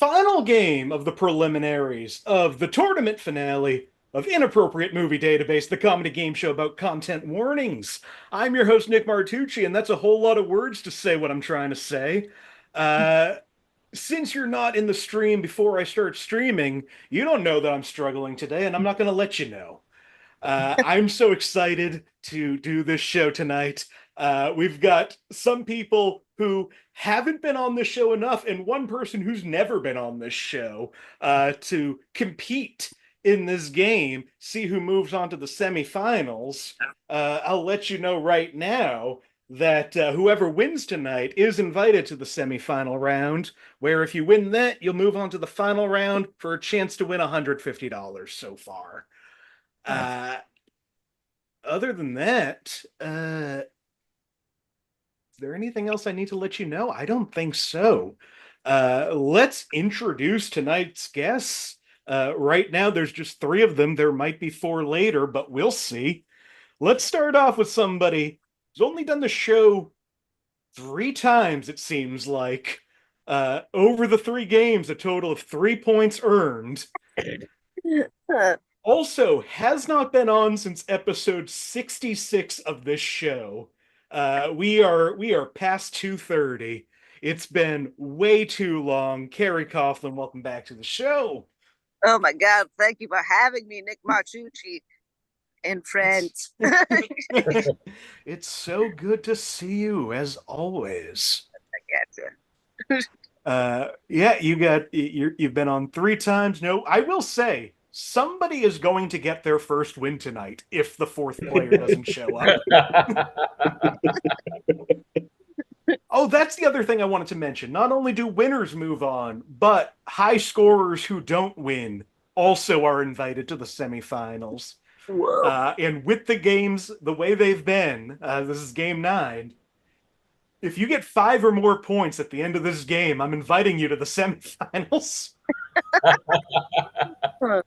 final game of the preliminaries of the tournament finale of Inappropriate Movie Database, the comedy game show about content warnings. I'm your host, Nick Martucci, and that's a whole lot of words to say what I'm trying to say. Uh, since you're not in the stream before I start streaming, you don't know that I'm struggling today, and I'm not going to let you know. I'm so excited to do this show tonight. We've got some people who haven't been on this show enough, and one person who's never been on this show to compete in this game, see who moves on to the semifinals. I'll let you know right now that whoever wins tonight is invited to the semifinal round, where if you win that, you'll move on to the final round for a chance to win $150 so far. Uh, Other than that, is there anything else I need to let you know? I don't think so. Let's introduce tonight's guests. Right now, there's just three of them. There might be four later, but we'll see. Let's start off with somebody who's only done the show three times, it seems like. Over the three games, a total of 3 points earned. Also, has not been on since episode 66 of this show. We are past 2:30. It's been way too long. Carrie Couglin, welcome back to the show. Oh my God, thank you for having me, Nick Martucci and friends. It's so good to see you as always. I gotcha. Yeah, you've been on three times. No, I will say somebody is going to get their first win tonight if the fourth player doesn't show up. Oh, that's the other thing I wanted to mention. Not only do winners move on, but high scorers who don't win also are invited to the semifinals. Whoa. And with the games the way they've been, this is game 9. If you get 5 or more points at the end of this game, I'm inviting you to the semifinals. Huh.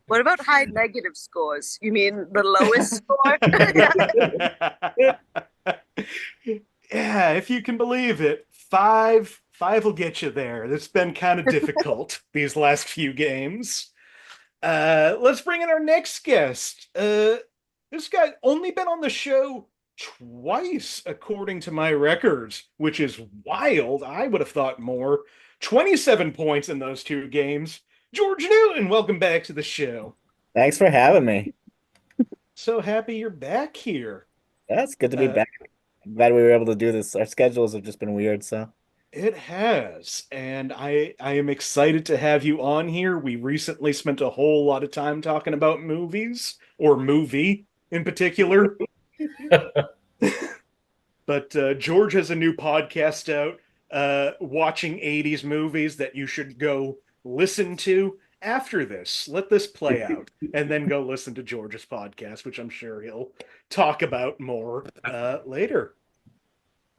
What about high negative scores? You mean the lowest score? Yeah, if you can believe it, five will get you there. It's been kind of difficult these last few games. Let's bring in our next guest. This guy only been on the show twice, according to my records, which is wild. I would have thought more. 27 points in those two games. George Newton, welcome back to the show. Thanks for having me. So happy you're back here. That's good to be back. I'm glad we were able to do this. Our schedules have just been weird, so. It has, and I am excited to have you on here. We recently spent a whole lot of time talking about movies, or movie in particular. But George has a new podcast out, watching 80s movies that you should go listen to after this. Let this play out, and then go listen to George's podcast, which I'm sure he'll talk about more later.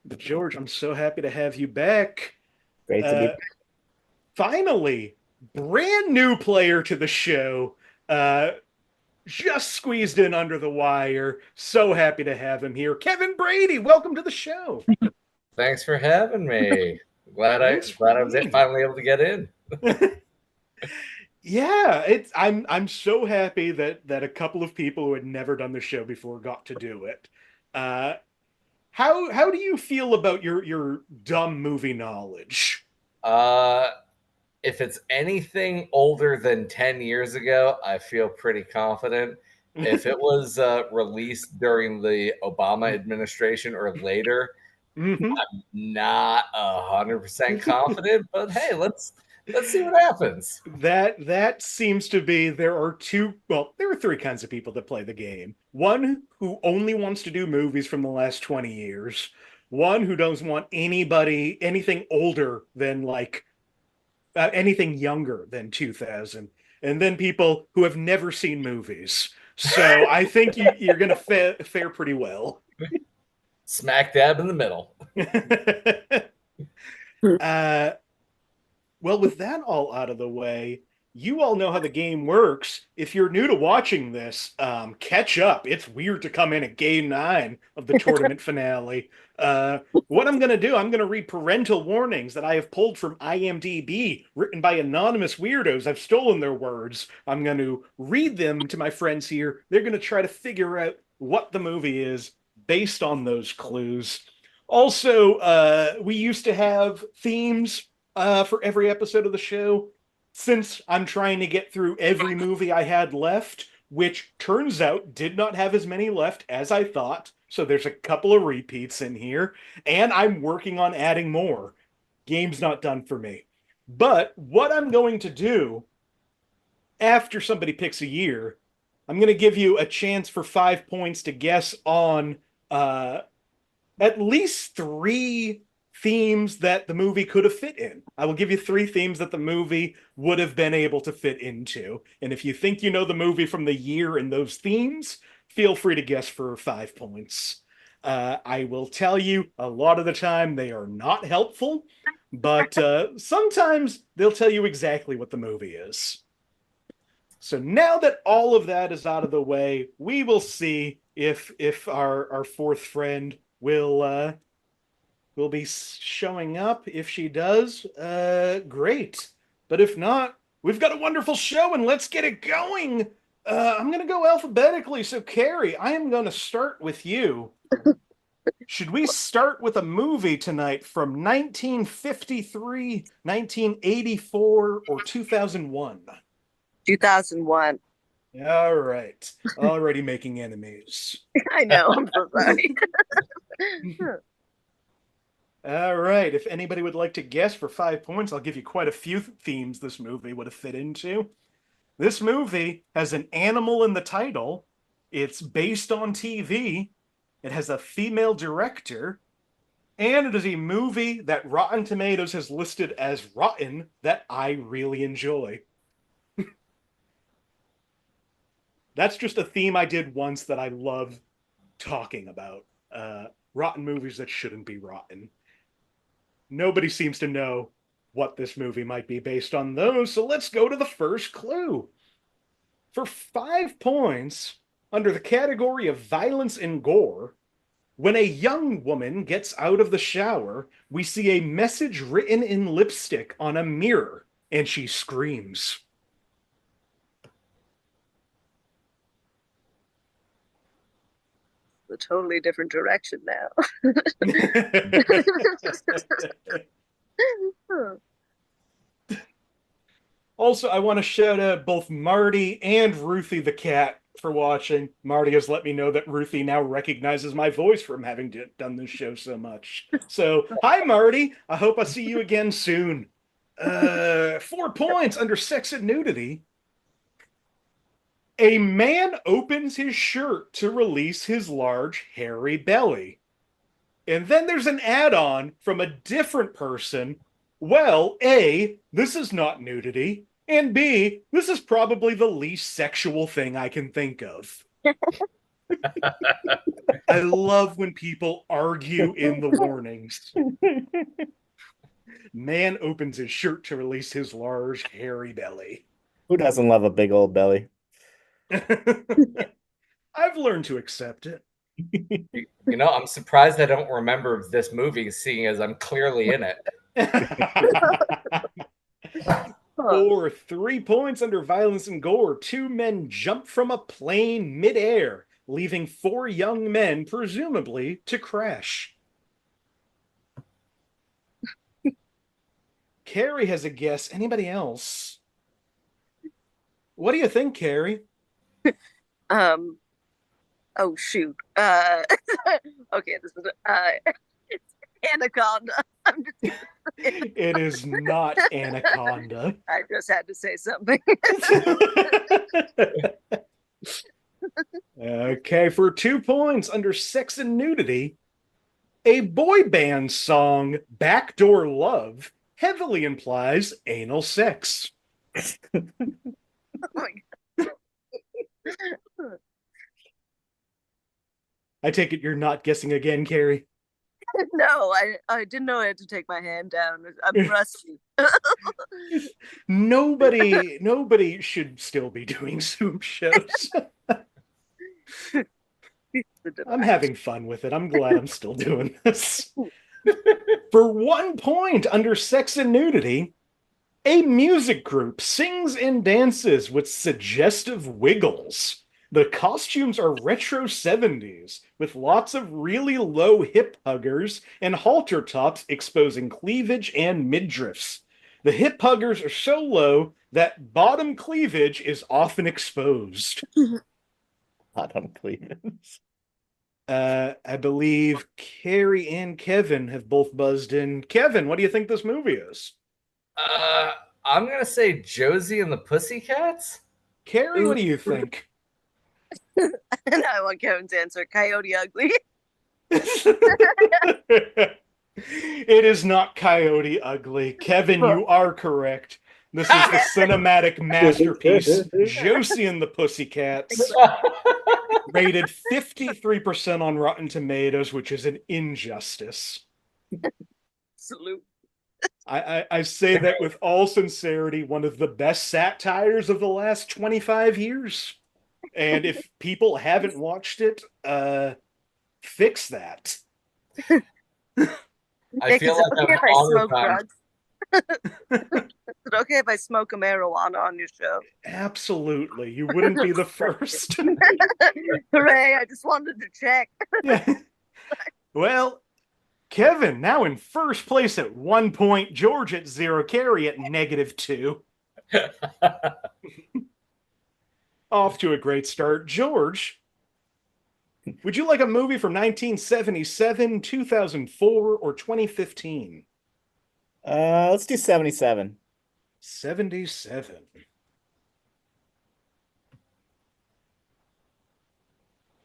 But George, I'm so happy to have you back. Great to be back. Finally, brand new player to the show. Just squeezed in under the wire. So happy to have him here. Kevin Brady, welcome to the show. Thanks for having me. Glad I was finally able to get in. Yeah, I'm so happy that a couple of people who had never done the show before got to do it. How do you feel about your dumb movie knowledge? If it's anything older than 10 years ago, I feel pretty confident. If it was released during the Obama administration or later, I'm not 100% confident. But hey, let's see what happens. That seems to be there are three kinds of people that play the game. One who only wants to do movies from the last 20 years. One who doesn't want anything older than anything younger than 2000. And then people who have never seen movies. So I think you're going to fare pretty well. Smack dab in the middle. Well, with that all out of the way, you all know how the game works. If you're new to watching this, catch up. It's weird to come in at game 9 of the tournament finale. What I'm going to do, I'm going to read parental warnings that I have pulled from IMDb, written by anonymous weirdos. I've stolen their words. I'm going to read them to my friends here. They're going to try to figure out what the movie is based on those clues. Also, we used to have themes for every episode of the show. Since I'm trying to get through every movie I had left, which turns out did not have as many left as I thought, so there's a couple of repeats in here, and I'm working on adding more. Game's not done for me. But what I'm going to do after somebody picks a year, I'm going to give you a chance for 5 points to guess on at least 3 themes that the movie could have fit in. I will give you 3 themes that the movie would have been able to fit into. And if you think you know the movie from the year and those themes, feel free to guess for 5 points. I will tell you, a lot of the time they are not helpful, but sometimes they'll tell you exactly what the movie is. So now that all of that is out of the way, we will see if our fourth friend will be showing up. If she does, great. But if not, we've got a wonderful show, and let's get it going. I'm going to go alphabetically. So, Carrie, I am going to start with you. Should we start with a movie tonight from 1953, 1984, or 2001? 2001. All right. Already making enemies. I know. I'm so sorry. All right. If anybody would like to guess for 5 points, I'll give you quite a few themes this movie would have fit into. This movie has an animal in the title. It's based on TV. It has a female director. And it is a movie that Rotten Tomatoes has listed as rotten that I really enjoy. That's just a theme I did once that I love talking about. Rotten movies that shouldn't be rotten. Nobody seems to know what this movie might be based on those, so let's go to the first clue. For 5 points, under the category of violence and gore, when a young woman gets out of the shower, we see a message written in lipstick on a mirror, and she screams. A totally different direction now. Also, I want to shout out both Marty and Ruthie the cat for watching. Marty has let me know that Ruthie now recognizes my voice from having done this show so much. So, hi, Marty. I hope I see you again soon. 4 points under sex and nudity. A man opens his shirt to release his large, hairy belly. And then there's an add-on from a different person. Well, A, this is not nudity. And B, this is probably the least sexual thing I can think of. I love when people argue in the warnings. Man opens his shirt to release his large, hairy belly. Who doesn't love a big old belly? I've learned to accept it. You know, I'm surprised I don't remember this movie, seeing as I'm clearly in it. For 3 points under violence and gore, 2 men jump from a plane midair, leaving 4 young men, presumably, to crash. Carrie has a guess. Anybody else? What do you think, Carrie? Oh shoot. Okay, this is it's Anaconda. It is not Anaconda. I just had to say something. Okay, for 2 points under sex and nudity, a boy band song, Backdoor Love, heavily implies anal sex. Oh my God. I take it you're not guessing again, Carrie. No, I didn't know I had to take my hand down. I'm rusty. Nobody should still be doing Zoom shows. I'm having fun with it. I'm glad I'm still doing this. For 1 point under sex and nudity, a music group sings and dances with suggestive wiggles. The costumes are retro 70s, with lots of really low hip huggers and halter tops exposing cleavage and midriffs. The hip huggers are so low that bottom cleavage is often exposed. Bottom cleavage. I believe Carrie and Kevin have both buzzed in. Kevin, what do you think this movie is? I'm gonna say Josie and the Pussycats. Carrie, what do you think? And I want Kevin's answer. Coyote Ugly. It is not Coyote Ugly. Kevin, you are correct. This is the cinematic masterpiece, Josie and the Pussycats, rated 53% on Rotten Tomatoes, which is an injustice. Salute. I say that with all sincerity, one of the best satires of the last 25 years. And if people haven't watched it, fix that. I feel like I'm honored by drugs. Is it okay if I smoke a marijuana on your show? Absolutely. You wouldn't be the first. Hooray, I just wanted to check. Yeah. Well, Kevin now in first place at 1 point, George at 0, Carrie at -2. Off to a great start. George, would you like a movie from 1977, 2004, or 2015? Let's do 77. 77.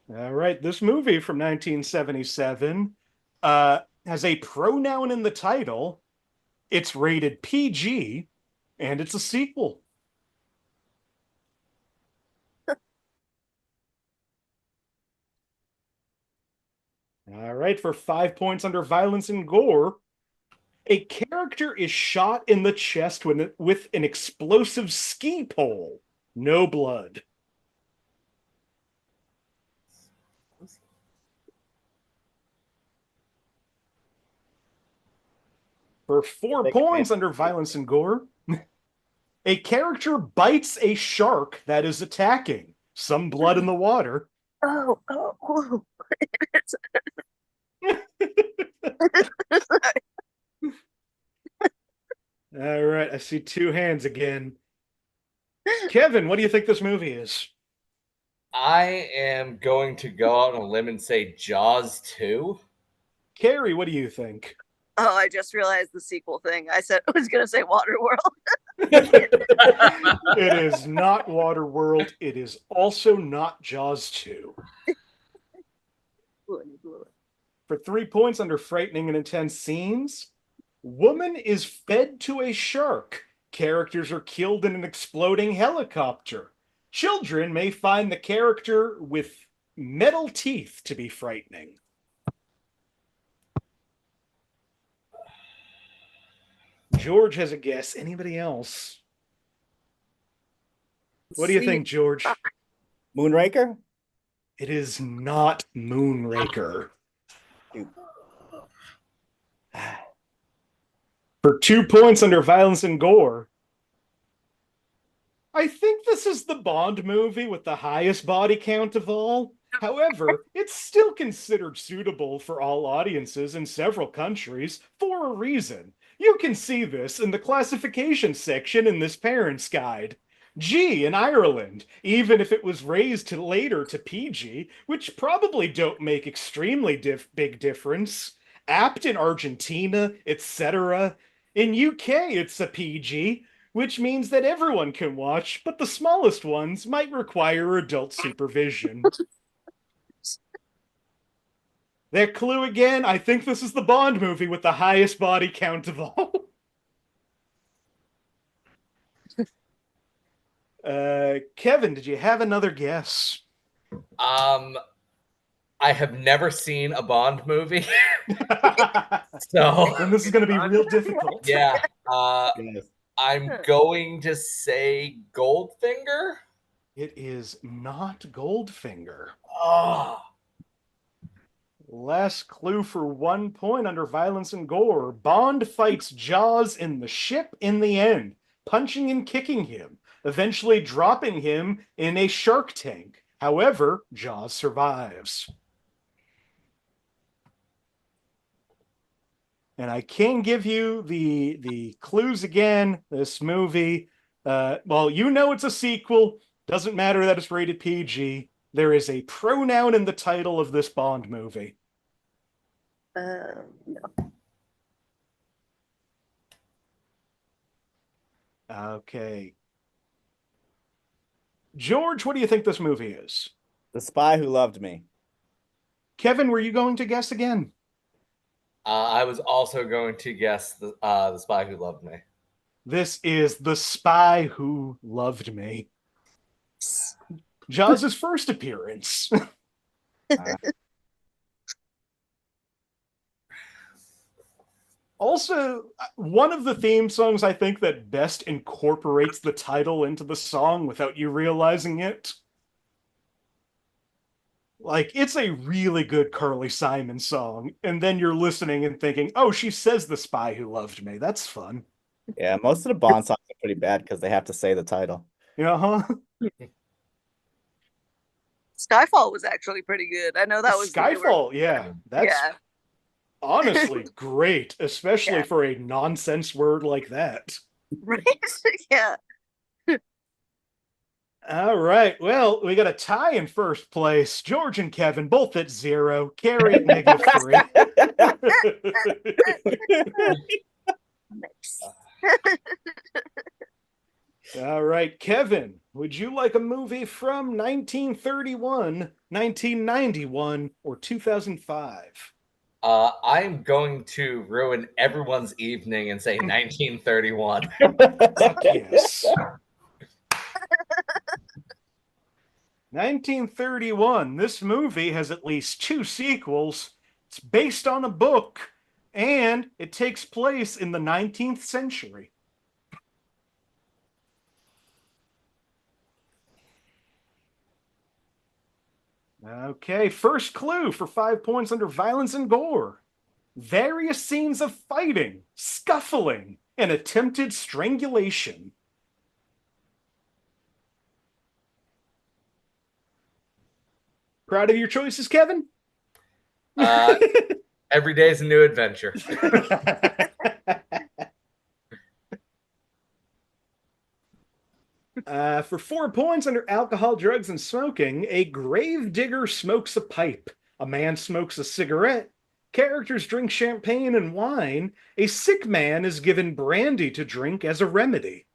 All right, this movie from 1977 has a pronoun in the title. It's rated PG, and it's a sequel. All right, for 5 points under violence and gore, a character is shot in the chest with an explosive ski pole. No blood. For 4 points under violence and gore, a character bites a shark that is attacking. Some blood in the water. Oh. All right, I see 2 hands again. Kevin, what do you think this movie is? I am going to go out on a limb and say Jaws 2. Carrie, what do you think? Oh, I just realized the sequel thing. I was going to say Waterworld. It is not Waterworld. It is also not Jaws 2. For 3 points under frightening and intense scenes, woman is fed to a shark. Characters are killed in an exploding helicopter. Children may find the character with metal teeth to be frightening. George has a guess. Anybody else? What do you think, George? Moonraker? It is not Moonraker. For 2 points under violence and gore, I think this is the Bond movie with the highest body count of all. However, it's still considered suitable for all audiences in several countries for a reason. You can see this in the classification section in this parent's guide. G in Ireland, even if it was raised later to PG, which probably don't make extremely big difference. Apt in Argentina, etc. In UK, it's a PG, which means that everyone can watch, but the smallest ones might require adult supervision. That clue again, I think this is the Bond movie with the highest body count of all. Kevin, did you have another guess? I I have never seen a Bond movie, so Then this is going to be real difficult. yeah. Yes. I'm going to say Goldfinger. It is not Goldfinger. Oh, Last clue for 1 point under violence and gore. Bond fights Jaws in the ship in the end, punching and kicking him, eventually dropping him in a shark tank. However, Jaws survives. And I can give you the clues again. This movie, well, you know it's a sequel. Doesn't matter that it's rated PG. There is a pronoun in the title of this Bond movie. No. Okay. George, what do you think this movie is? The Spy Who Loved Me. Kevin, were you going to guess again? I was also going to guess the Spy Who Loved Me. This is The Spy Who Loved Me. Jaws' first appearance. Also, one of the theme songs I think that best incorporates the title into the song without you realizing it. Like, it's a really good Carly Simon song, and then you're listening and thinking, oh, she says The Spy Who Loved Me. That's fun. Yeah, most of the Bond songs are pretty bad because they have to say the title. Uh-huh. Skyfall was actually pretty good. I know that was Skyfall, yeah. That's honestly great, especially for a nonsense word like that. Right? Yeah. All right. Well, we got a tie in first place. George and Kevin both at 0. Carrie at -3. All right, Kevin, would you like a movie from 1931, 1991, or 2005? I'm going to ruin everyone's evening and say 1931. Fuck yes. 1931. This movie has at least 2 sequels. It's based on a book, and it takes place in the 19th century. Okay, first clue for 5 points under violence and gore. Various scenes of fighting, scuffling, and attempted strangulation. Proud of your choices, Kevin? Every day is a new adventure. For 4 points under alcohol, drugs, and smoking, a grave digger smokes a pipe. A man smokes a cigarette. Characters drink champagne and wine. A sick man is given brandy to drink as a remedy.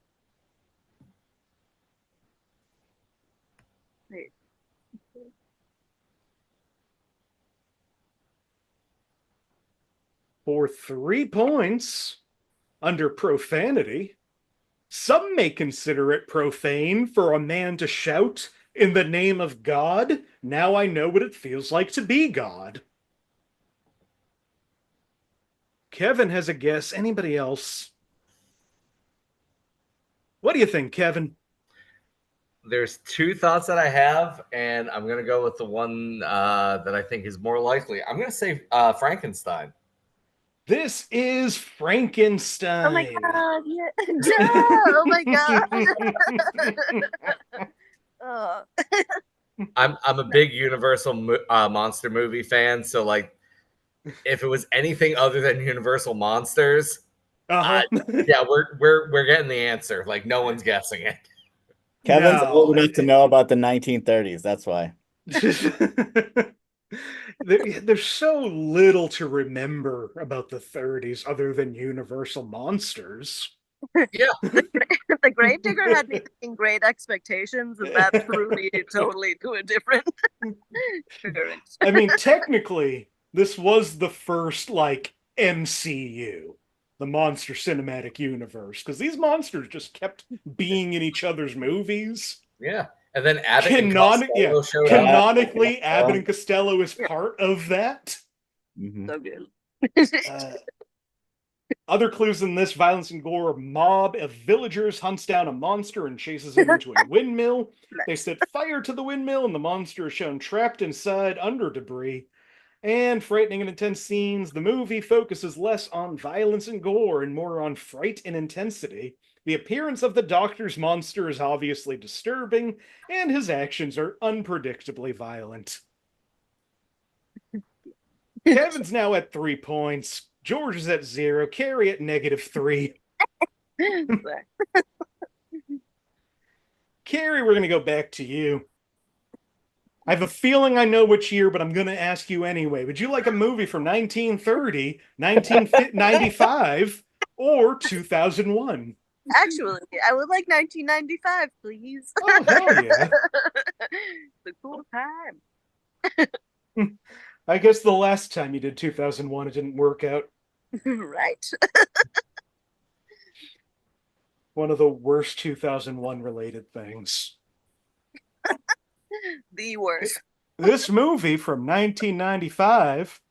For 3 points under profanity, some may consider it profane for a man to shout, "In the name of God, now I know what it feels like to be God." Kevin has a guess. Anybody else? What do you think, Kevin? There's 2 thoughts that I have, and I'm going to go with the one that I think is more likely. I'm going to say Frankenstein. This is Frankenstein. Oh my god! Yeah. Oh my god! Oh. I'm a big Universal monster movie fan, so like, if it was anything other than Universal monsters, yeah, we're getting the answer. Like, no one's guessing it. Kevin's old enough to know about the 1930s. That's why. There's so little to remember about the 30s other than Universal monsters. Yeah. The Gravedigger had me thinking Great Expectations, and that threw me totally to a different experience. I mean, technically, this was the first, like, MCU, the Monster Cinematic Universe, because these monsters just kept being in each other's movies. Yeah. And then Abbott and Costello showed up. Canonically, Abbott and Costello is part of that. Mhm. So good. Other clues in this: violence and gore. A mob of villagers hunts down a monster and chases him into a windmill. They set fire to the windmill, and the monster is shown trapped inside under debris. And frightening and intense scenes. The movie focuses less on violence and gore and more on fright and intensity. The appearance of the Doctor's monster is obviously disturbing, and his actions are unpredictably violent. Kevin's now at 3 points. George is at 0. Carrie at -3. Carrie, we're going to go back to you. I have a feeling I know which year, but I'm going to ask you anyway. Would you like a movie from 1930, 1995, or 2001? Actually, I would like 1995, please. Oh, hell yeah. It's a cool time. I guess the last time you did 2001, it didn't work out. Right. One of the worst 2001 related things. The worst. This movie from 1995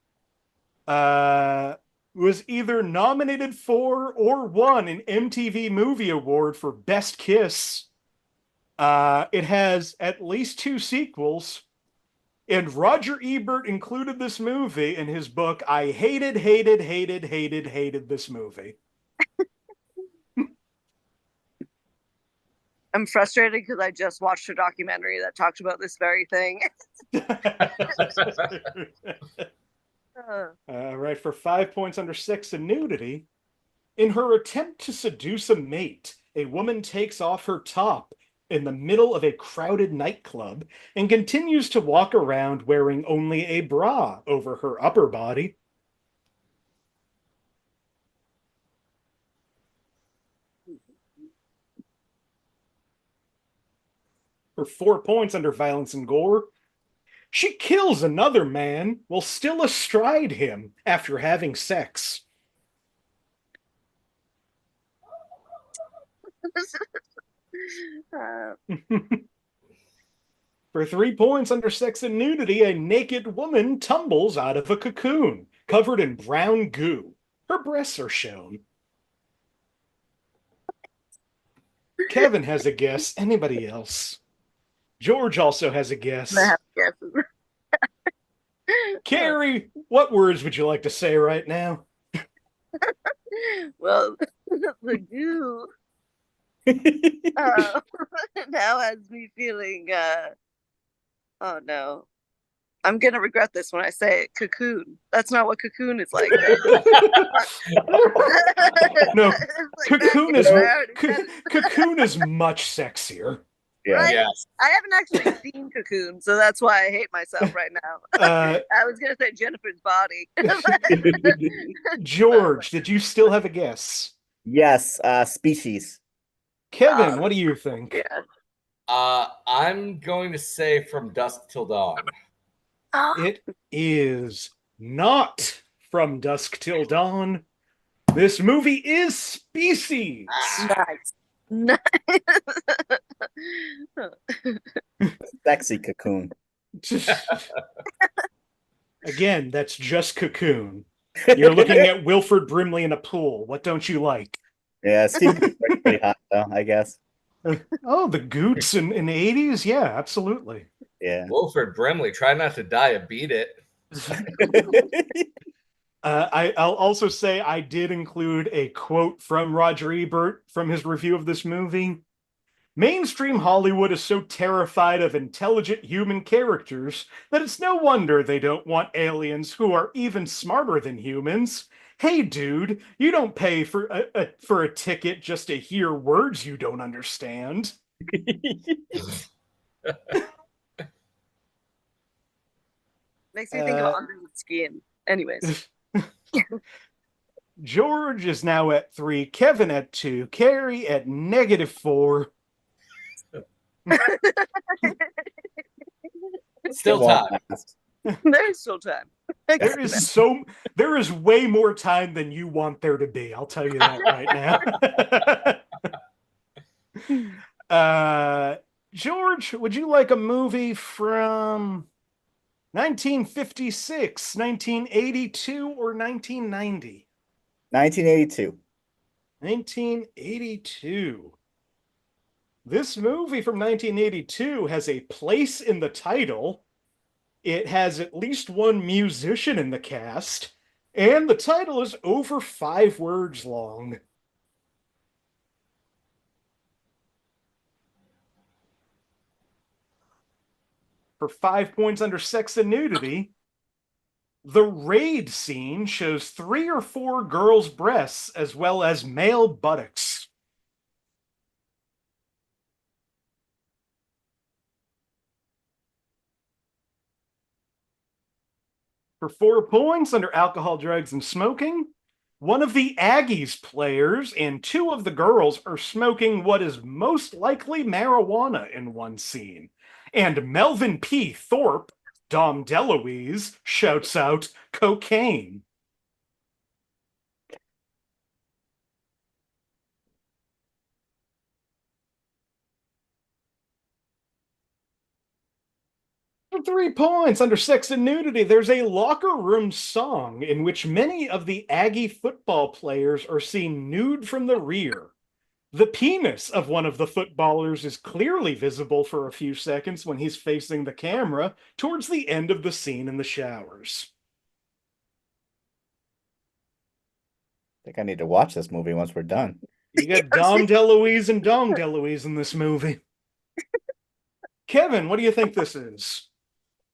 was either nominated for or won an MTV Movie Award for Best Kiss. It has at least 2 sequels. And Roger Ebert included this movie in his book, I hated this movie. I'm frustrated because I just watched a documentary that talked about this very thing. Right, for 5 points under 6 in nudity. In her attempt to seduce a mate, a woman takes off her top in the middle of a crowded nightclub and continues to walk around wearing only a bra over her upper body. For 4 points under violence and gore. She kills another man while still astride him after having sex. For 3 points under sex and nudity, a naked woman tumbles out of a cocoon covered in brown goo. Her breasts are shown. Kevin has a guess. Anybody else? George also has a guess. I have guesses. Carrie, what words would you like to say right now? Well, the goo now has me feeling, oh no. I'm going to regret this when I say it. Cocoon. That's not what cocoon is like. No, It's like cocoon is much sexier. Yeah. Right? Yes. I haven't actually seen Cocoon, so that's why I hate myself right now. I was going to say Jennifer's Body. George, did you still have a guess? Yes, Species. Kevin, what do you think? Yeah. I'm going to say From Dusk Till Dawn. Oh, It is not From Dusk Till Dawn. This movie is Species. nice. Sexy Cocoon. Again, that's just Cocoon. You're looking at Wilford Brimley in a pool. What don't you like? Yeah, Steve Coon's pretty hot though, I guess. Oh, the Goots in the 80s? Yeah, absolutely. Yeah. Wilford Brimley, try not to die a beat it. I'll also say I did include a quote from Roger Ebert from his review of this movie. Mainstream Hollywood is so terrified of intelligent human characters that it's no wonder they don't want aliens who are even smarter than humans. Hey, dude, you don't pay for a ticket just to hear words you don't understand. Makes me think of Under the Skin. Anyways. George is now at 3, Kevin at 2, Carrie at -4. Still time. There's still time. There is way more time than you want there to be. I'll tell you that right now. George, would you like a movie from 1956, 1982, or 1990? 1982. 1982. This movie from 1982 has a place in the title. It has at least one musician in the cast, and the title is over 5 words long. For 5 points under sex and nudity, the raid scene shows 3 or 4 girls' breasts as well as male buttocks. For 4 points under alcohol, drugs, and smoking, one of the Aggies players and 2 of the girls are smoking what is most likely marijuana in one scene. And Melvin P. Thorpe, Dom DeLuise, shouts out cocaine. For 3 points under sex and nudity, there's a locker room song in which many of the Aggie football players are seen nude from the rear. The penis of one of the footballers is clearly visible for a few seconds when he's facing the camera towards the end of the scene in the showers. I think I need to watch this movie once we're done. You got Dom DeLuise and Dong DeLuise in this movie. Kevin, what do you think this is?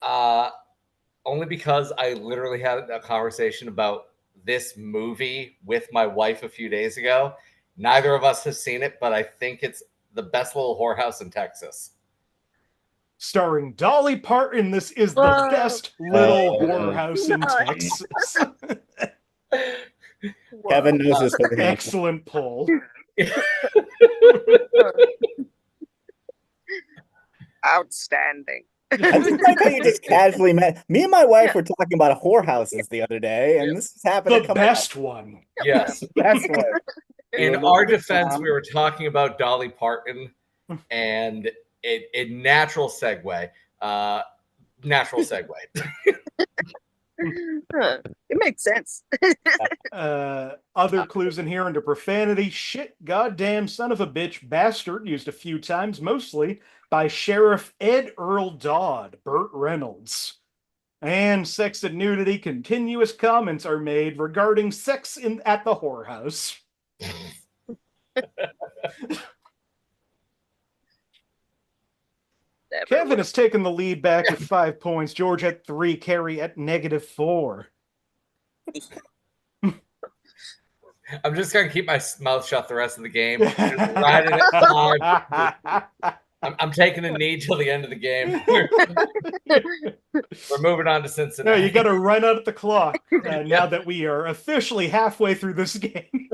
Only because I literally had a conversation about this movie with my wife a few days ago. Neither of us has seen it, but I think it's The Best Little Whorehouse in Texas. Starring Dolly Parton, this is the best little whorehouse in Texas. Kevin knows this movie. Excellent poll. Outstanding. I just like how you just casually met. Me and my wife were talking about whorehouses the other day, and this has happened. The best one. Yes. The best one. In our defense, we were talking about Dolly Parton, and it natural segue. Natural segue. It makes sense. Other clues in here under profanity: shit, goddamn, son of a bitch, bastard, used a few times, mostly by Sheriff Ed Earl Dodd, Burt Reynolds. And sex and nudity, continuous comments are made regarding sex at the whorehouse. Kevin has taken the lead back with 5 points. George at 3, Carrie at -4. I'm just going to keep my mouth shut the rest of the game. Riding it I'm taking a knee till the end of the game. We're moving on to Cincinnati. Yeah, you got to run out the clock now that we are officially halfway through this game.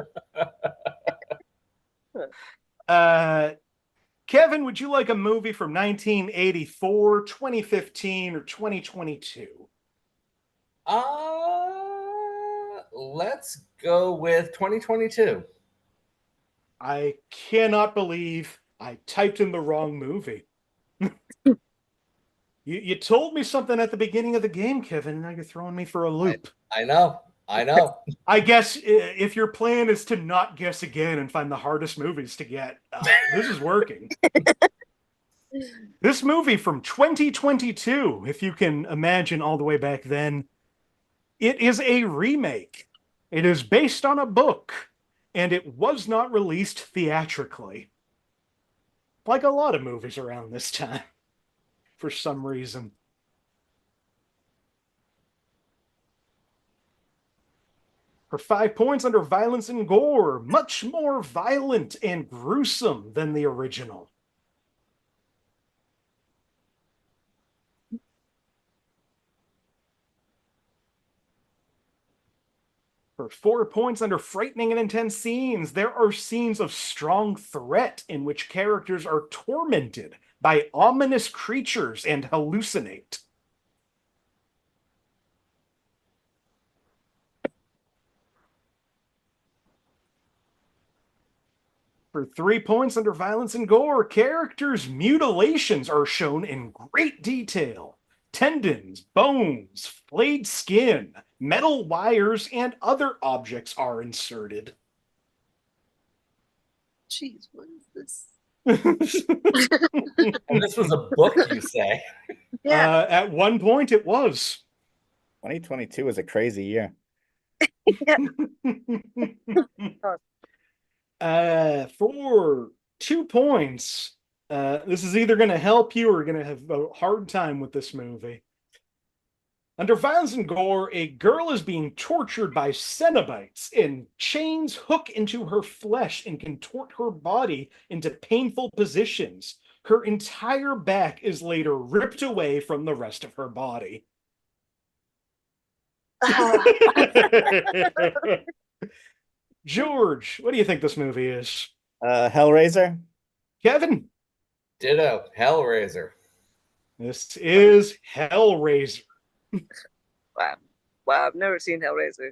Kevin, would you like a movie from 1984, 2015, or 2022? Let's go with 2022. I cannot believe I typed in the wrong movie. You told me something at the beginning of the game, Kevin. Now you're throwing me for a loop. I know. I guess if your plan is to not guess again and find the hardest movies to get, this is working. This movie from 2022, if you can imagine all the way back then, it is a remake. It is based on a book, and it was not released theatrically. Like a lot of movies around this time, for some reason. For 5 points under violence and gore, much more violent and gruesome than the original. For 4 points under frightening and intense scenes, there are scenes of strong threat in which characters are tormented by ominous creatures and hallucinate. For 3 points under violence and gore, characters' mutilations are shown in great detail. Tendons, bones, flayed skin, metal wires, and other objects are inserted. Jeez, what is this? And this was a book, you say? Yeah. At one point, it was. 2022 was a crazy year. For 2 points, this is either going to help you or going to have a hard time with this movie. Under violence and gore, a girl is being tortured by Cenobites, and chains hook into her flesh and contort her body into painful positions. Her entire back is later ripped away from the rest of her body. George, what do you think this movie is? Hellraiser. Kevin? Ditto. Hellraiser. This is Hellraiser. Wow. Wow, I've never seen Hellraiser.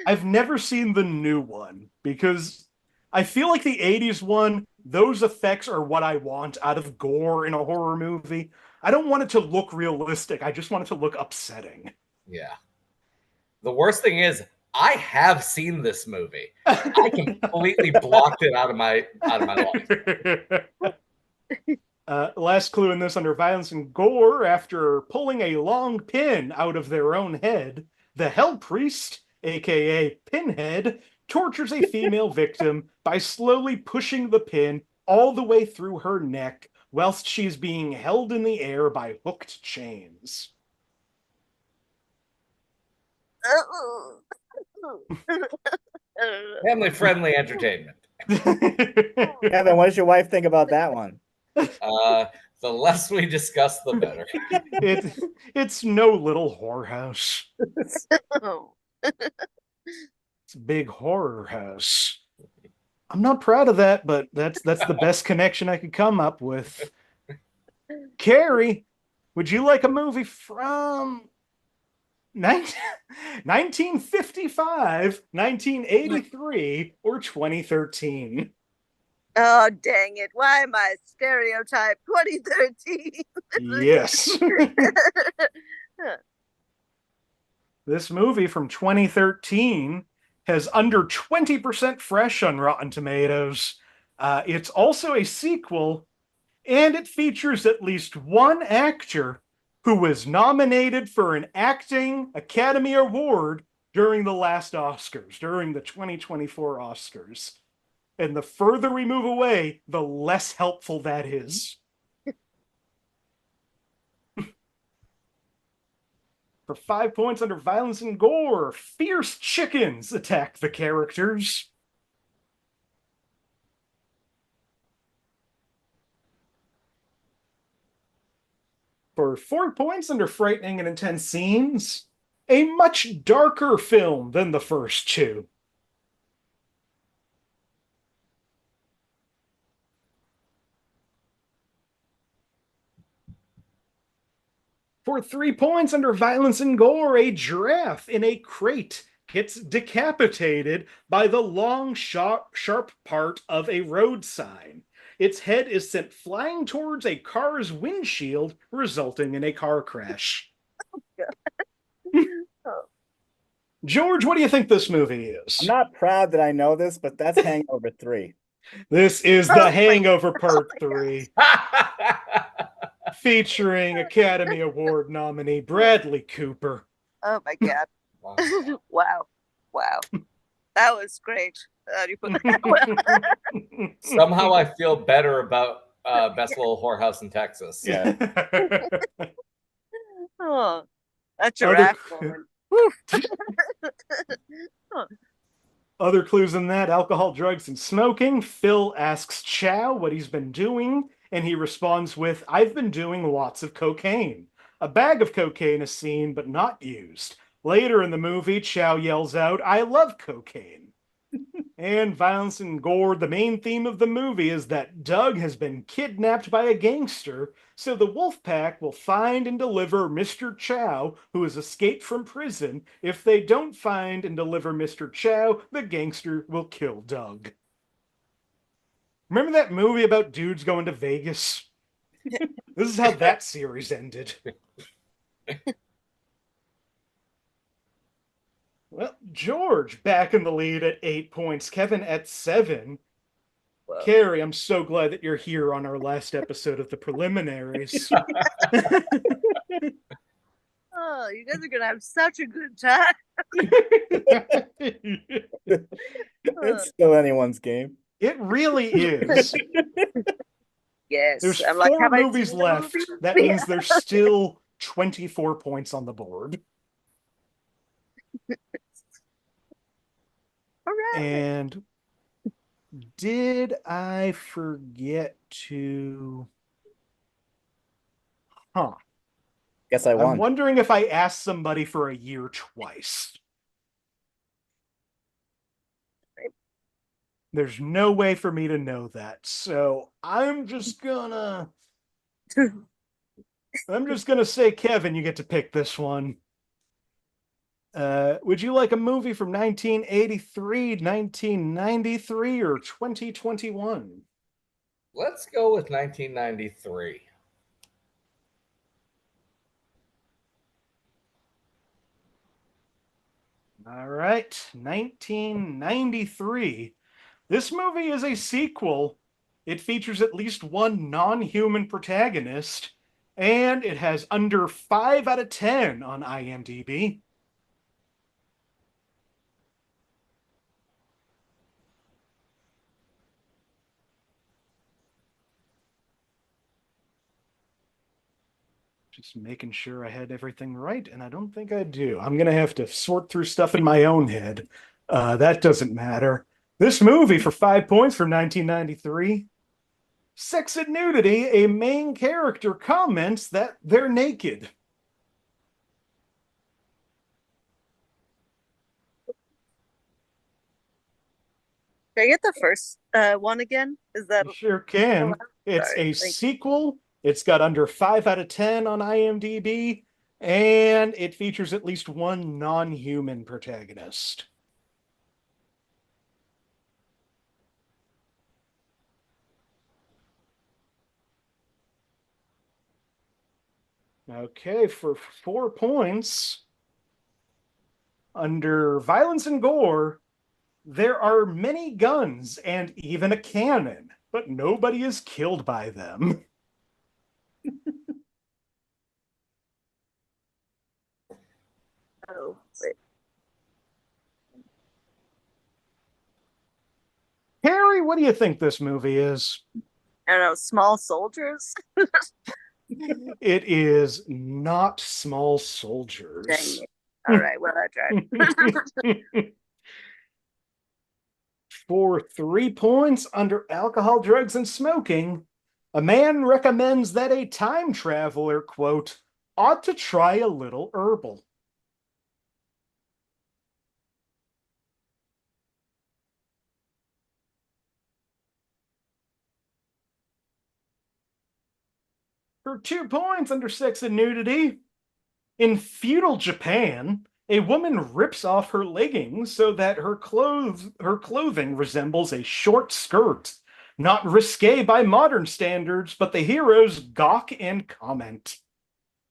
I've never seen the new one because I feel like the 80s one, those effects are what I want out of gore in a horror movie. I don't want it to look realistic. I just want it to look upsetting. Yeah. The worst thing is, I have seen this movie. I completely blocked it out of my life. Last clue in this under violence and gore, after pulling a long pin out of their own head, the Hell Priest, aka Pinhead, tortures a female victim by slowly pushing the pin all the way through her neck whilst she's being held in the air by hooked chains. Family-friendly entertainment. Kevin, what does your wife think about that one? The less we discuss, the better. It's no little whorehouse. Oh. It's a big horror house. I'm not proud of that, but that's the best connection I could come up with. Carrie, would you like a movie from 1955, 1983, or 2013? Oh, dang it. Why am I stereotype 2013? Yes. This movie from 2013 has under 20% fresh on Rotten Tomatoes. It's also a sequel, and it features at least one actor who was nominated for an Acting Academy Award during the last Oscars, during the 2024 Oscars. And the further we move away, the less helpful that is. For 5 points under violence and gore, fierce chickens attack the characters. For 4 points under frightening and intense scenes, a much darker film than the first two. For 3 points under violence and gore, a giraffe in a crate gets decapitated by the long, sharp part of a road sign. Its head is sent flying towards a car's windshield, resulting in a car crash. George, what do you think this movie is? I'm not proud that I know this, but that's Hangover 3. This is The Hangover Part 3. Featuring Academy Award nominee Bradley Cooper. Oh my God. Wow. Wow. That was great. You put that Somehow I feel better about Best Little Whorehouse in Texas. Yeah. Oh, that giraffe woman. Other clues in that: alcohol, drugs, and smoking. Phil asks Chow what he's been doing, and he responds with, "I've been doing lots of cocaine." A bag of cocaine is seen, but not used. Later in the movie, Chow yells out, "I love cocaine." And violence and gore, the main theme of the movie is that Doug has been kidnapped by a gangster, so the wolf pack will find and deliver Mr. Chow, who has escaped from prison. If they don't find and deliver Mr. Chow, the gangster will kill Doug. Remember that movie about dudes going to Vegas? This is how that series ended. Well, George back in the lead at 8 points. Kevin at 7. Whoa. Carrie, I'm so glad that you're here on our last episode of the preliminaries. Oh, you guys are gonna have such a good time. It's still anyone's game. It really is. Yes, There's I'm like, 4 have I movies seen the left. movie? That means there's still 24 points on the board. All right. And did I forget to... Huh. Guess I I'm won. wondering if I asked somebody for a year twice. There's no way for me to know that. So I'm just gonna say, Kevin, you get to pick this one. Would you like a movie from 1983, 1993, or 2021? Let's go with 1993. All right, 1993. This movie is a sequel. It features at least one non-human protagonist, and it has under 5 out of 10 on IMDb. Just making sure I had everything right, and I don't think I do. I'm going to have to sort through stuff in my own head. That doesn't matter. This movie for 5 points from 1993. Sex and nudity, a main character comments that they're naked. Can I get the first one again? Is that You sure can. It's Sorry, a thank you. sequel. It's got under 5 out of 10 on IMDb, and it features at least one non-human protagonist. Okay, for 4 points, under violence and gore, there are many guns and even a cannon, but nobody is killed by them. Oh, wait. Harry, what do you think this movie is? I don't know, Small Soldiers? It is not Small Dang Soldiers. it. All right, well, I tried. For 3 points, under alcohol, drugs, and smoking, a man recommends that a time traveler, quote, ought to try a little herbal. For 2 points, under sex and nudity, in feudal Japan, a woman rips off her leggings so that her clothing resembles a short skirt. Not risque by modern standards, but the heroes gawk and comment.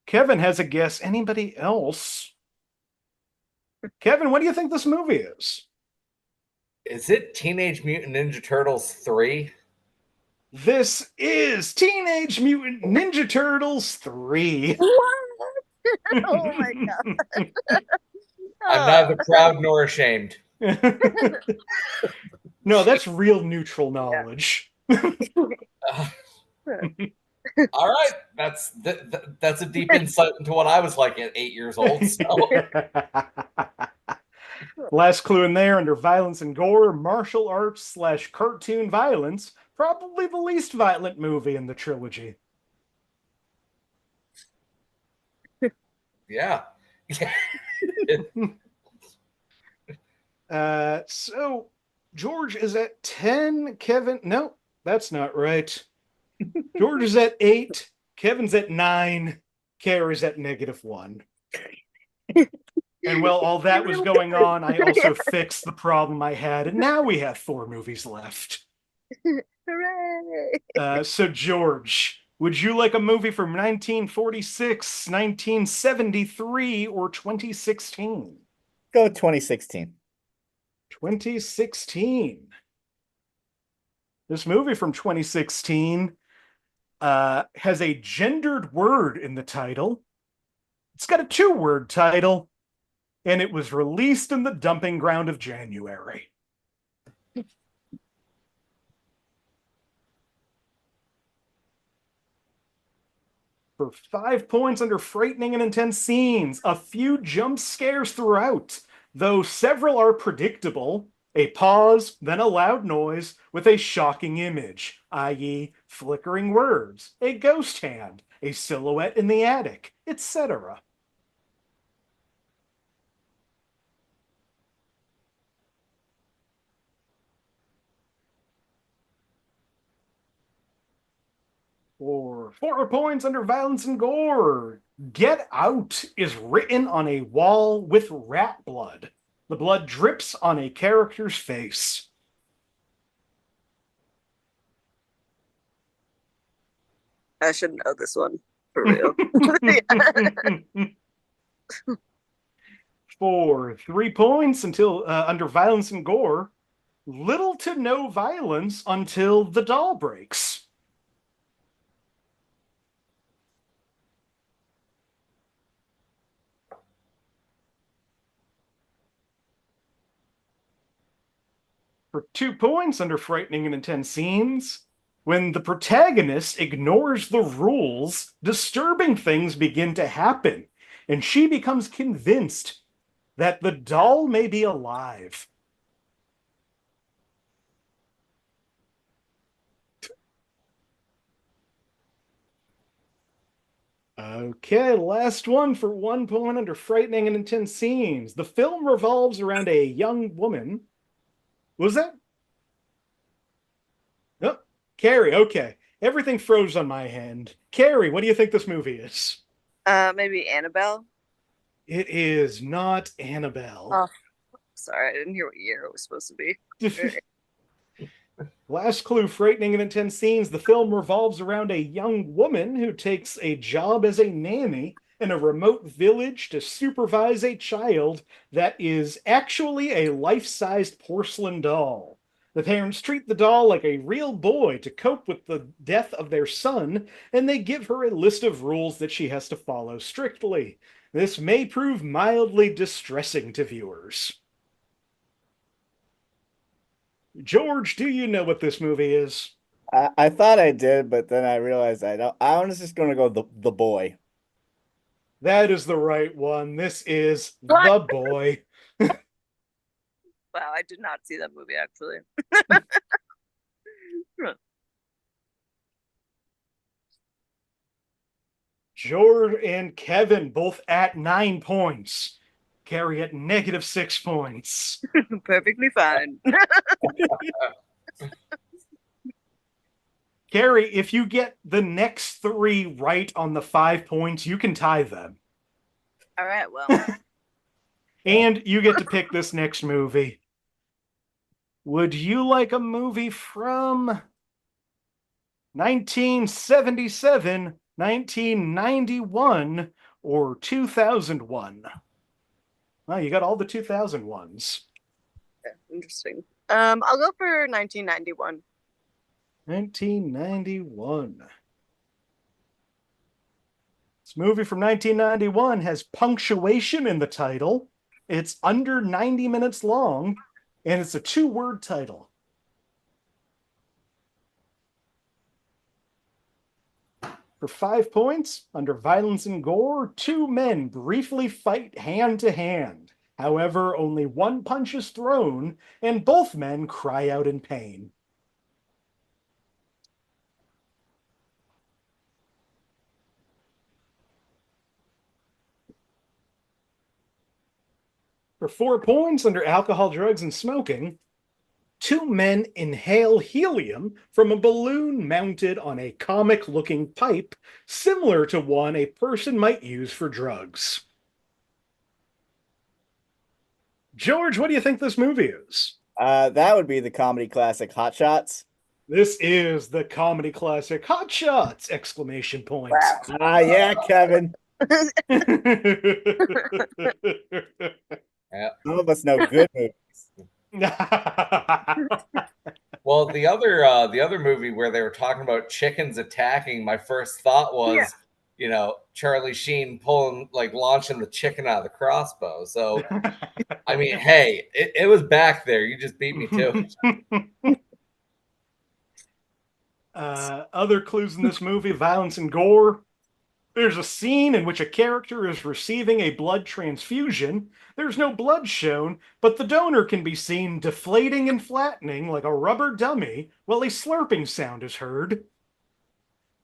Kevin has a guess. Anybody else? Kevin, what do you think this movie is? Is it Teenage Mutant Ninja Turtles 3? This is Teenage Mutant Ninja Turtles 3. What? Oh my god. I'm neither proud nor ashamed. No, that's real neutral knowledge. All right, that's a deep insight into what I was like at 8 years old. So. Last clue in there, under violence and gore, martial arts / cartoon violence, probably the least violent movie in the trilogy. Yeah. So George is at 10. Kevin, no, that's not right. George is at 8. Kevin's at 9. Carrie's at -1. And while all that was going on, I also fixed the problem I had, and now we have 4 movies left. Hooray! So George, would you like a movie from 1946, 1973, or 2016? Go 2016. 2016. This movie from 2016 has a gendered word in the title. It's got a two-word title, and it was released in the dumping ground of January. For 5 points under frightening and intense scenes, a few jump scares throughout, though several are predictable. A pause, then a loud noise with a shocking image, i.e., flickering words, a ghost hand, a silhouette in the attic, etc. For 4 points under violence and gore, Get Out is written on a wall with rat blood. The blood drips on a character's face. I should know this one for real. For 3 points until under violence and gore, little to no violence until the doll breaks. For 2 points under frightening and intense scenes, when the protagonist ignores the rules, disturbing things begin to happen, and she becomes convinced that the doll may be alive. Okay, last one for 1 point under frightening and intense scenes. The film revolves around a young woman. What was that? Oh, Carrie, okay. Everything froze on my end. Carrie, what do you think this movie is? Maybe Annabelle. It is not Annabelle. Oh, sorry, I didn't hear what year it was supposed to be. Last clue, frightening and intense scenes. The film revolves around a young woman who takes a job as a nanny in a remote village to supervise a child that is actually a life-sized porcelain doll. The parents treat the doll like a real boy to cope with the death of their son, and they give her a list of rules that she has to follow strictly. This may prove mildly distressing to viewers. George, do you know what this movie is? I thought I did, but then I realized I don't. I was just going to go the boy. That is the right one. This is What? The Boy. Wow, I did not see that movie actually. George and Kevin both at 9 points. Carrie at -6 points. Perfectly fine. Carrie, if you get the next 3 right on the 5 points, you can tie them. All right, well. And you get to pick this next movie. Would you like a movie from 1977, 1991, or 2001? Well, you got all the 2001s. Okay, interesting. I'll go for 1991. 1991. This movie from 1991 has punctuation in the title. It's under 90 minutes long, and it's a 2-word title. For 5 points, under violence and gore, 2 men briefly fight hand to hand. However, only one punch is thrown, and both men cry out in pain. For 4 points, under alcohol, drugs, and smoking, 2 men inhale helium from a balloon mounted on a comic-looking pipe, similar to one a person might use for drugs. George, what do you think this movie is? That would be the comedy classic Hot Shots. This is the comedy classic Hot Shots! Exclamation point. Wow. Ah, yeah, Kevin. Yeah. Some of us know good movies. Well, the other movie where they were talking about chickens attacking, my first thought was, Charlie Sheen launching the chicken out of the crossbow. So, I mean, hey, it was back there. You just beat me to it. Other clues in this movie: violence and gore. There's a scene in which a character is receiving a blood transfusion. There's no blood shown, but the donor can be seen deflating and flattening like a rubber dummy while a slurping sound is heard.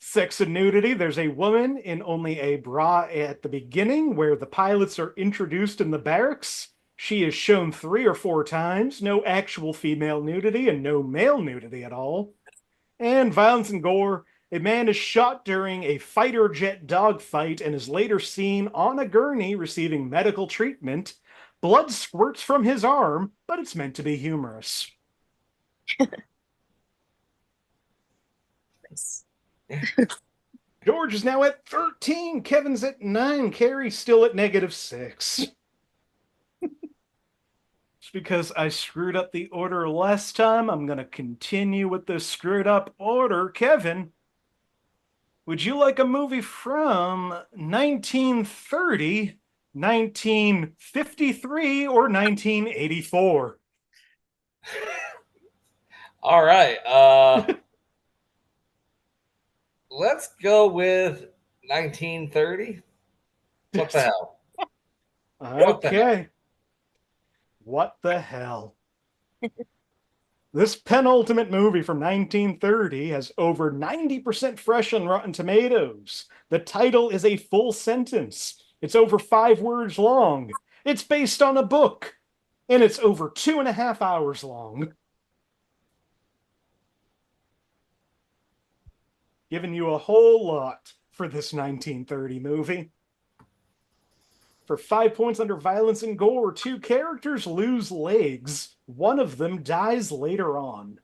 Sex and nudity. There's a woman in only a bra at the beginning where the pilots are introduced in the barracks. She is shown 3 or 4 times. No actual female nudity and no male nudity at all. And violence and gore. A man is shot during a fighter jet dogfight and is later seen on a gurney receiving medical treatment. Blood squirts from his arm, but it's meant to be humorous. Nice. George is now at 13. Kevin's at 9. Carrie's still at -6. Just because I screwed up the order last time, I'm going to continue with the screwed up order. Kevin, would you like a movie from 1930, 1953, or 1984? All right. Let's go with 1930. What the hell? Okay. What the hell? This penultimate movie from 1930 has over 90% fresh on Rotten Tomatoes. The title is a full sentence. It's over 5 words long. It's based on a book. And it's over 2.5 hours long. Giving you a whole lot for this 1930 movie. For 5 points under violence and gore, 2 characters lose legs. One of them dies later on.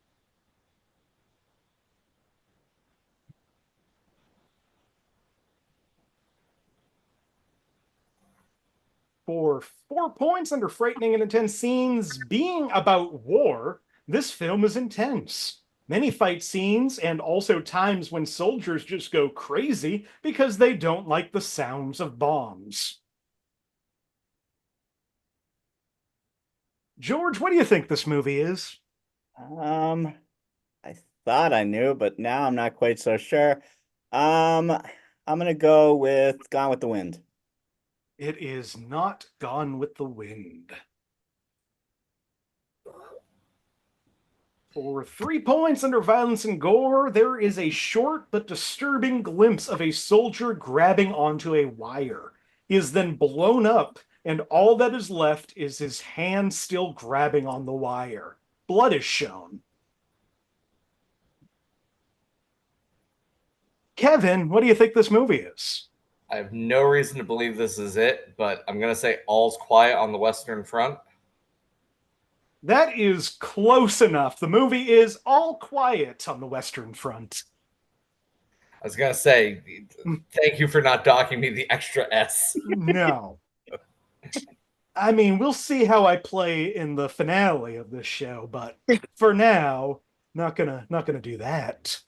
For 4 points under frightening and intense scenes being about war, this film is intense. Many fight scenes and also times when soldiers just go crazy because they don't like the sounds of bombs. George, what do you think this movie is? I thought I knew, but now I'm not quite so sure. I'm gonna go with Gone with the Wind. It is not Gone with the Wind. For 3 points under violence and gore, there is a short but disturbing glimpse of a soldier grabbing onto a wire. He is then blown up, and all that is left is his hand still grabbing on the wire. Blood is shown. Kevin, what do you think this movie is? I have no reason to believe this is it, but I'm going to say All's Quiet on the Western Front. That is close enough. The movie is All Quiet on the Western Front. I was going to say, thank you for not docking me the extra S. No. I mean, we'll see how I play in the finale of this show, but for now, not gonna do that.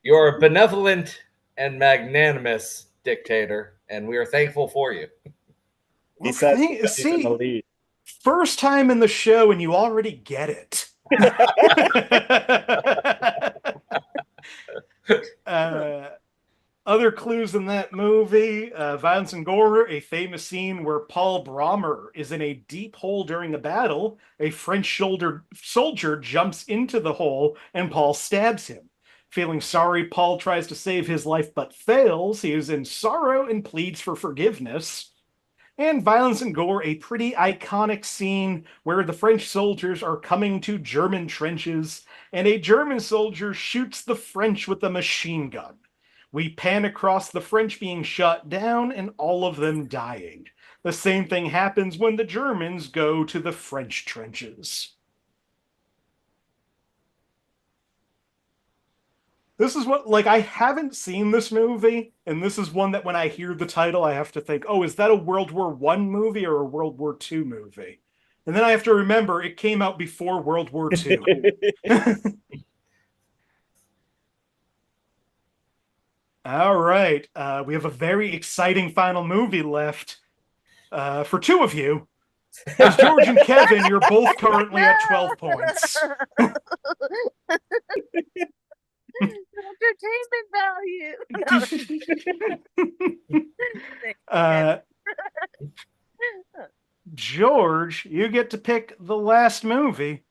You're a benevolent and magnanimous dictator, and we are thankful for you. He says Hey, he's in the lead. First time in the show and you already get it. Other clues in that movie, violence and gore, a famous scene where Paul Brommer is in a deep hole during a battle. A French soldier jumps into the hole and Paul stabs him. Feeling sorry, Paul tries to save his life but fails. He is in sorrow and pleads for forgiveness. And violence and gore, a pretty iconic scene where the French soldiers are coming to German trenches, and a German soldier shoots the French with a machine gun. We pan across the French being shot down and all of them dying. The same thing happens when the Germans go to the French trenches. This is what, like, I haven't seen this movie, and this is one that when I hear the title, I have to think, oh, is that a World War One movie or a World War II movie? And then I have to remember it came out before World War II. All right. We have a very exciting final movie left for two of you. As George and Kevin, you're both currently at 12 points. Entertainment value. George, you get to pick the last movie.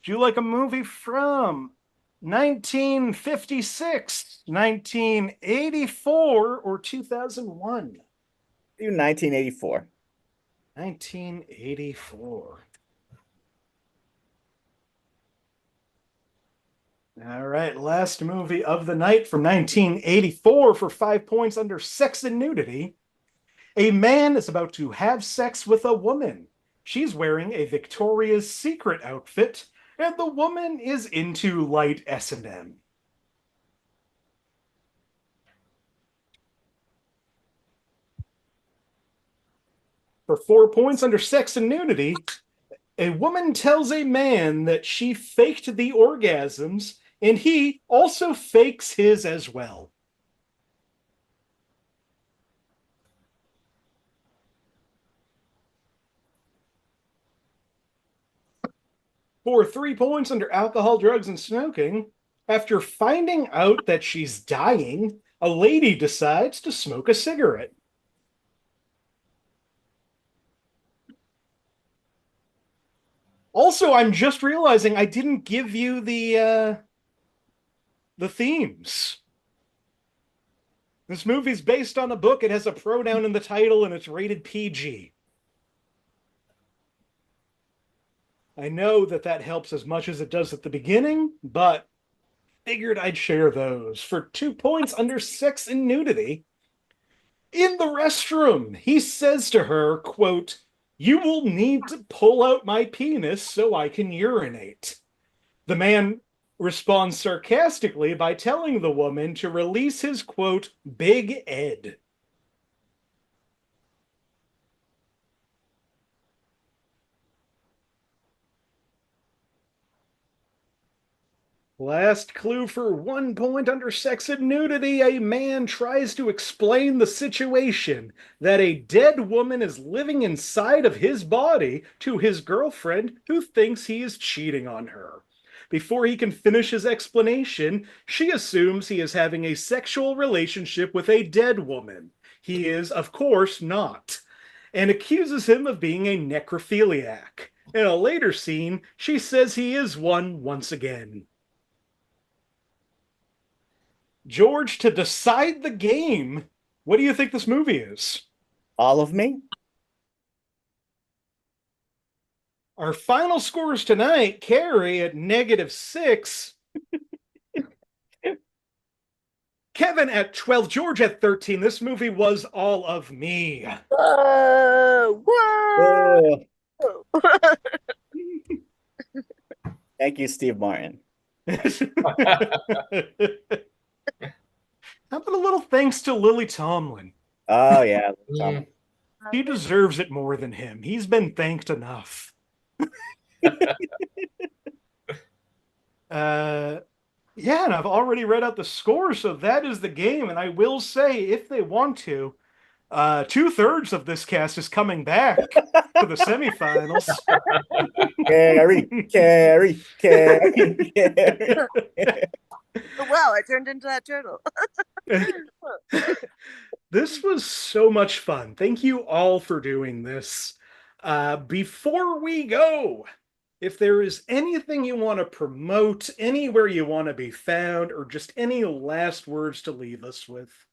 Do you like a movie from 1956, 1984, or 2001? Do 1984. 1984. All right, last movie of the night from 1984 for 5 points under sex and nudity. A man is about to have sex with a woman. She's wearing a Victoria's Secret outfit, and the woman is into light S&M. For 4 points under sex and nudity, a woman tells a man that she faked the orgasms, and he also fakes his as well. For 3 points under alcohol, drugs, and smoking, after finding out that she's dying, a lady decides to smoke a cigarette. Also, I'm just realizing I didn't give you the themes. This movie's based on a book. It has a pronoun in the title, and it's rated PG. I know that helps as much as it does at the beginning, but figured I'd share those. For 2 points under sex and nudity, in the restroom, he says to her, quote, "You will need to pull out my penis so I can urinate." The man responds sarcastically by telling the woman to release his, quote, "Big Ed." Last clue for 1 point under sex and nudity. A man tries to explain the situation that a dead woman is living inside of his body to his girlfriend who thinks he is cheating on her. Before he can finish his explanation, she assumes he is having a sexual relationship with a dead woman. He is, of course, not, and accuses him of being a necrophiliac. In a later scene, she says he is one once again. George, to decide the game, what do you think this movie is? All of Me? Our final scores tonight, Carrie at -6, Kevin at 12, George at 13. This movie was All of Me. Whoa! Whoa! Thank you, Steve Martin. How about a little thanks to Lily Tomlin? Oh, yeah. She deserves it more than him. He's been thanked enough. Yeah, and I've already read out the score, so that is the game. And I will say, if they want to, 2/3 of this cast is coming back for the semifinals. Carrie. Wow, I turned into that turtle. This was so much fun. Thank you all for doing this. Before we go, if there is anything you want to promote, anywhere you want to be found, or just any last words to leave us with,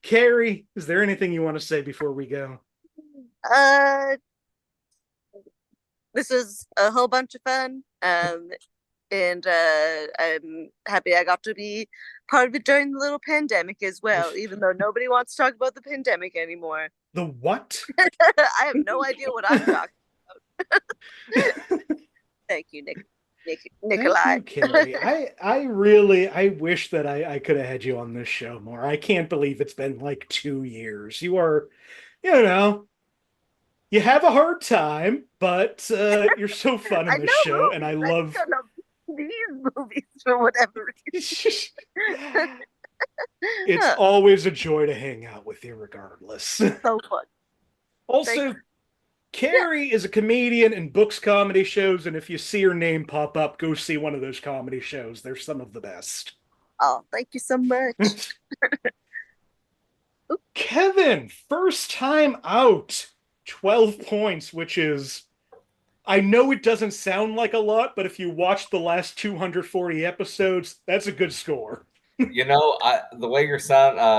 Carrie, is there anything you want to say before we go? This is a whole bunch of fun. And I'm happy I got to be part of it during the little pandemic as well, even though nobody wants to talk about the pandemic anymore. The what? I have no idea what I'm talking about. Thank you, Nick. Nikolai. Thank you, Carrie. I wish that I could have had you on this show more. I can't believe it's been like 2 years. You are, you know, you have a hard time, but you're so fun I in this know show, and I movies. love. I don't know these movies for whatever reason. It's always a joy to hang out with you, regardless. So fun. Also, Carrie is a comedian and books comedy shows, and if you see her name pop up, go see one of those comedy shows. They're some of the best. Oh, thank you so much. Kevin, first time out, 12 points, which is, I know it doesn't sound like a lot, but if you watch the last 240 episodes, that's a good score. You know, the way you're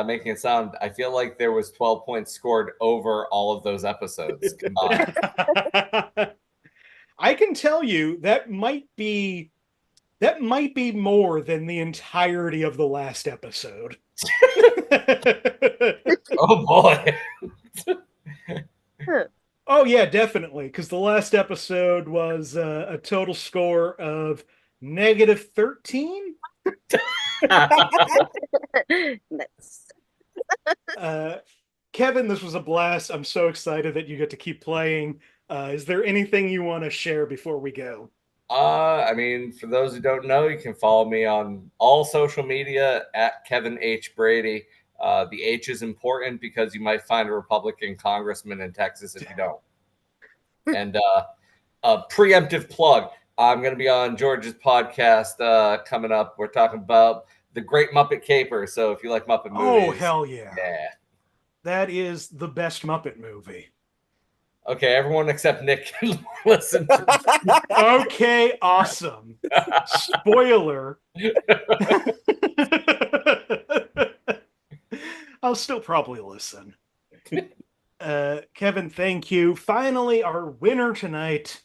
making it sound, I feel like there was 12 points scored over all of those episodes combined. I can tell you that might be more than the entirety of the last episode. Oh boy. Oh yeah, definitely, because the last episode was a total score of -13. Nice. Kevin, this was a blast. I'm so excited that you get to keep playing. Is there anything you want to share before we go? I mean, for those who don't know, you can follow me on all social media at Kevin H. Brady. The H is important because you might find a Republican congressman in Texas if you don't. And a preemptive plug. I'm going to be on George's podcast coming up. We're talking about The Great Muppet Caper. So if you like Muppet movies. Oh, hell yeah. Yeah. That is the best Muppet movie. Okay, everyone except Nick can listen to Okay, awesome. Spoiler. I'll still probably listen. Kevin, thank you. Finally, our winner tonight.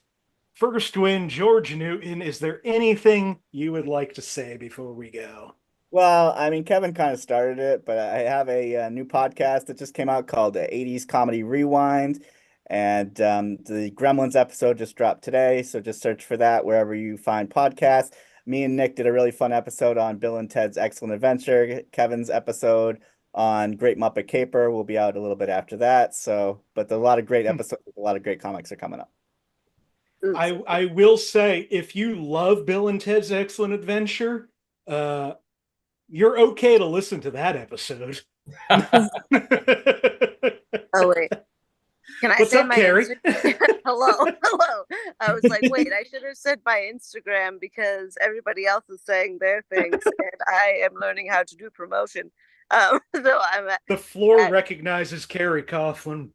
First win, George Newton. Is there anything you would like to say before we go? Well, I mean, Kevin kind of started it, but I have a new podcast that just came out called 80s Comedy Rewind. And the Gremlins episode just dropped today. So just search for that wherever you find podcasts. Me and Nick did a really fun episode on Bill and Ted's Excellent Adventure. Kevin's episode on Great Muppet Caper will be out a little bit after that. So, but a lot of great episodes, a lot of great comics are coming up. I will say, if you love Bill and Ted's Excellent Adventure, you're okay to listen to that episode. Oh wait, can I What's say up, my Carrie? hello? I was like, wait, I should have said my Instagram because everybody else is saying their things, and I am learning how to do promotion. So I'm The floor recognizes Carrie Couglin.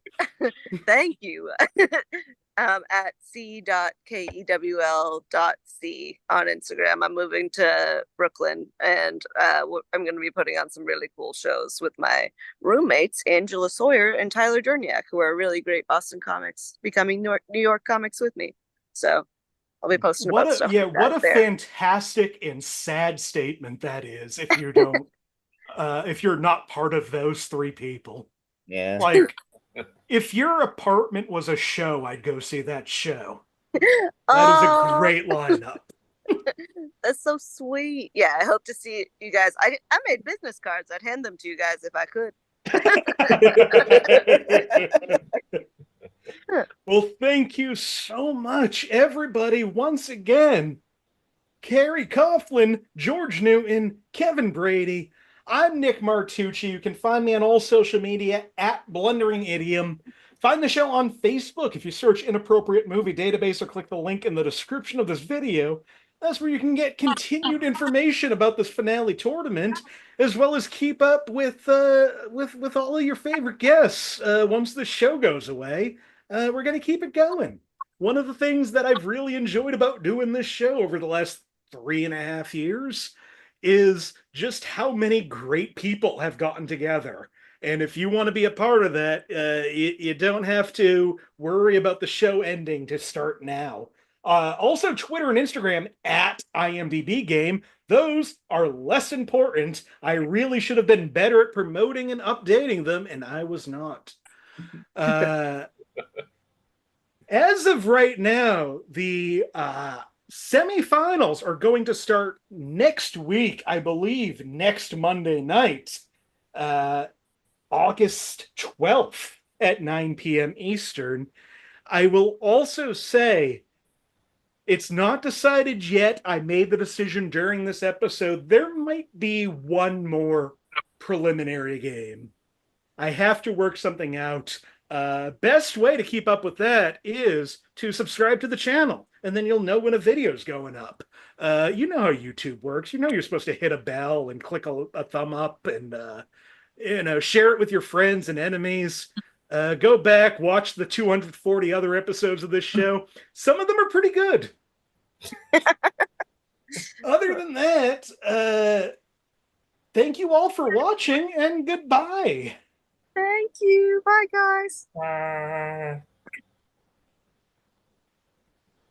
thank you. At c.kewl.c on Instagram. I'm moving to Brooklyn, and I'm going to be putting on some really cool shows with my roommates, Angela Sawyer and Tyler Durniak, who are really great Boston comics, becoming New York comics with me. So I'll be posting about stuff. Yeah, like what a there. fantastic and sad statement that is. If you don't, if you're not part of those three people, Yeah. like. If your apartment was a show, I'd go see that show. That is a great lineup. That's so sweet. Yeah, I hope to see you guys. I made business cards. I'd hand them to you guys if I could. Well, thank you so much, everybody, once again. Carrie Couglin, George Newton, Kevin Brady. I'm Nick Martucci. You can find me on all social media at Blundering Idiom. Find the show on Facebook if you search Inappropriate Movie Database or click the link in the description of this video. That's where you can get continued information about this finale tournament, as well as keep up with all of your favorite guests once the show goes away. We're going to keep it going. One of the things that I've really enjoyed about doing this show over the last 3.5 years is just how many great people have gotten together. And if you want to be a part of that, you don't have to worry about the show ending to start now. Also, Twitter and Instagram at IMDb Game. Those are less important. I really should have been better at promoting and updating them, and I was not. As of right now, the Semifinals are going to start next week, I believe, next Monday night, August 12th at 9 p.m. Eastern. I will also say it's not decided yet. I made the decision during this episode. There might be one more preliminary game. I have to work something out. Best way to keep up with that is to subscribe to the channel, and then you'll know when a video's going up. You know how YouTube works. You know you're supposed to hit a bell and click a thumb up and share it with your friends and enemies. Go back, watch the 240 other episodes of this show. Some of them are pretty good. Other than that, thank you all for watching, and goodbye. Thank you. Bye, guys. Bye.